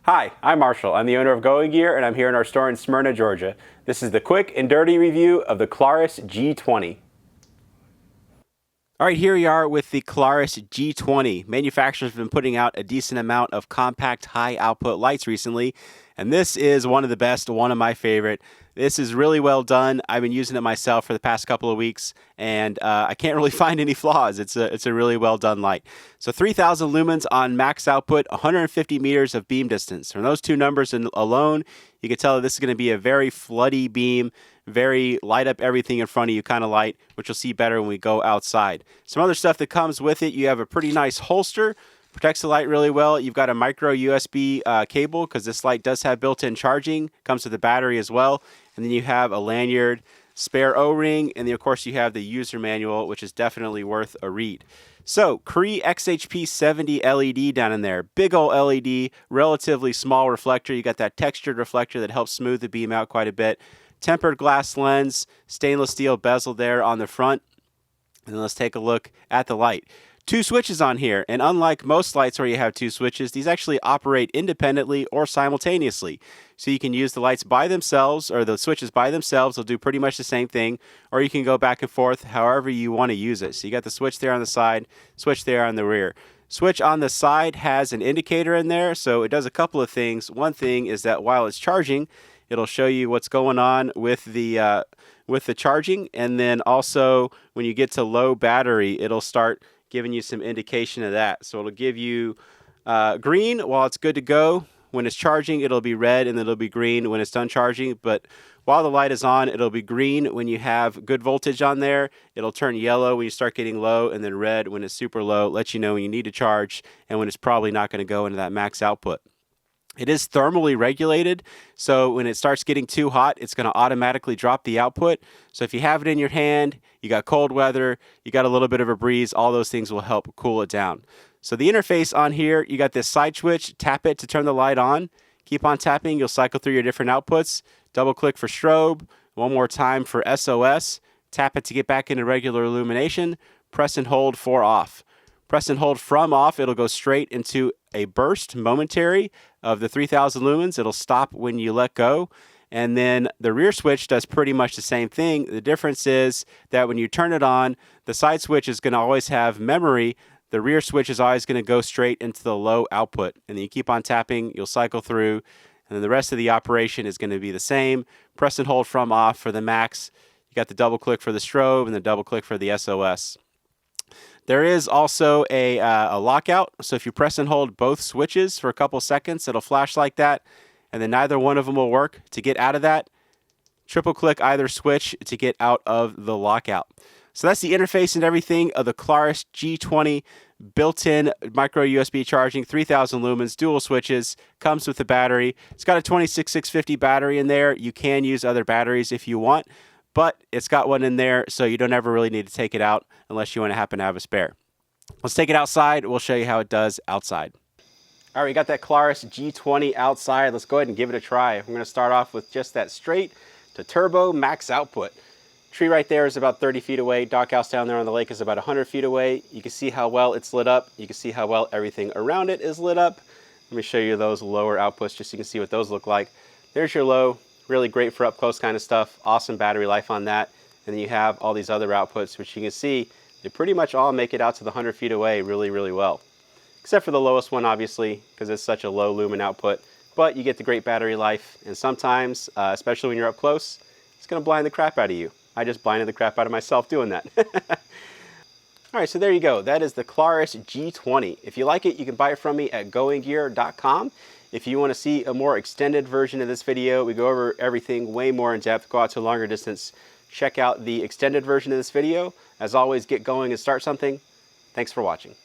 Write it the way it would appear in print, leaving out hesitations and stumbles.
Hi, I'm Marshall. I'm the owner of Going Gear, and I'm here in our store in Smyrna, Georgia. This is the quick and dirty review of the Klarus G20. All right, here we are with the Klarus G20. Manufacturers have been putting out a decent amount of compact, high-output lights recently, and this is one of the best, one of my favorite. This is really well done. I've been using it myself for the past couple of weeks, and I can't really find any flaws. It's a really well done light. So 3,000 lumens on max output, 150 meters of beam distance. From those two numbers alone, you can tell that this is going to be a very floody beam, very light up everything in front of you kind of light, which you'll see better when we go outside. Some other stuff that comes with it, you have a pretty nice holster. Protects the light really well. You've got a micro USB cable because this light does have built-in charging. Comes with a battery as well. And then you have a lanyard, spare O-ring, and then of course you have the user manual, which is definitely worth a read. So, Cree XHP70 LED down in there. Big old LED, relatively small reflector. You got that textured reflector that helps smooth the beam out quite a bit. Tempered glass lens, stainless steel bezel there on the front. And then let's take a look at the light. Two switches on here, and unlike most lights where you have two switches, these actually operate independently or simultaneously. So you can use the lights by themselves, or the switches by themselves. They'll do pretty much the same thing, or you can go back and forth however you want to use it. So you got the switch there on the side, switch there on the rear. Switch on the side has an indicator in there, so it does a couple of things. One thing is that while it's charging, it'll show you what's going on with the charging, and then also when you get to low battery, it'll start giving you some indication of that. So it'll give you green while it's good to go. When it's charging, it'll be red, and it'll be green when it's done charging. But while the light is on, it'll be green when you have good voltage on there. It'll turn yellow when you start getting low, and then red when it's super low. Lets you know when you need to charge and when it's probably not going to go into that max output. It is thermally regulated, so when it starts getting too hot, it's going to automatically drop the output. So if you have it in your hand, you got cold weather, you got a little bit of a breeze, all those things will help cool it down. So the interface on here, you got this side switch, tap it to turn the light on. Keep on tapping, you'll cycle through your different outputs. Double click for strobe, one more time for SOS. Tap it to get back into regular illumination. Press and hold for off. Press and hold from off, it'll go straight into a burst momentary of the 3,000 lumens. It'll stop when you let go. And then the rear switch does pretty much the same thing. The difference is that when you turn it on, the side switch is going to always have memory. The rear switch is always going to go straight into the low output. And then you keep on tapping, you'll cycle through, and then the rest of the operation is going to be the same. Press and hold from off for the max. You got the double click for the strobe and the double click for the SOS. There is also a lockout, so if you press and hold both switches for a couple seconds, it'll flash like that, and then neither one of them will work. To get out of that, triple click either switch to get out of the lockout. So that's the interface and everything of the Klarus G20, built-in micro USB charging, 3,000 lumens, dual switches, comes with the battery. It's got a 26650 battery in there. You can use other batteries if you want, but it's got one in there, so you don't ever really need to take it out unless you want to happen to have a spare. Let's take it outside. We'll show you how it does outside. All right, we got that Klarus G20 outside. Let's go ahead and give it a try. I'm going to start off with just that straight to turbo max output. Tree right there is about 30 feet away. Doghouse down there on the lake is about 100 feet away. You can see how well it's lit up. You can see how well everything around it is lit up. Let me show you those lower outputs just so you can see what those look like. There's your low. Really great for up close kind of stuff. Awesome battery life on that. And then you have all these other outputs, which you can see, they pretty much all make it out to the 100 feet away really, really well. Except for the lowest one, obviously, because it's such a low lumen output. But you get the great battery life. And sometimes, especially when you're up close, it's going to blind the crap out of you. I just blinded the crap out of myself doing that. All right, so there you go. That is the Klarus G20. If you like it, you can buy it from me at goinggear.com. If you want to see a more extended version of this video, we go over everything way more in depth, go out to a longer distance, check out the extended version of this video. As always, get going and start something. Thanks for watching.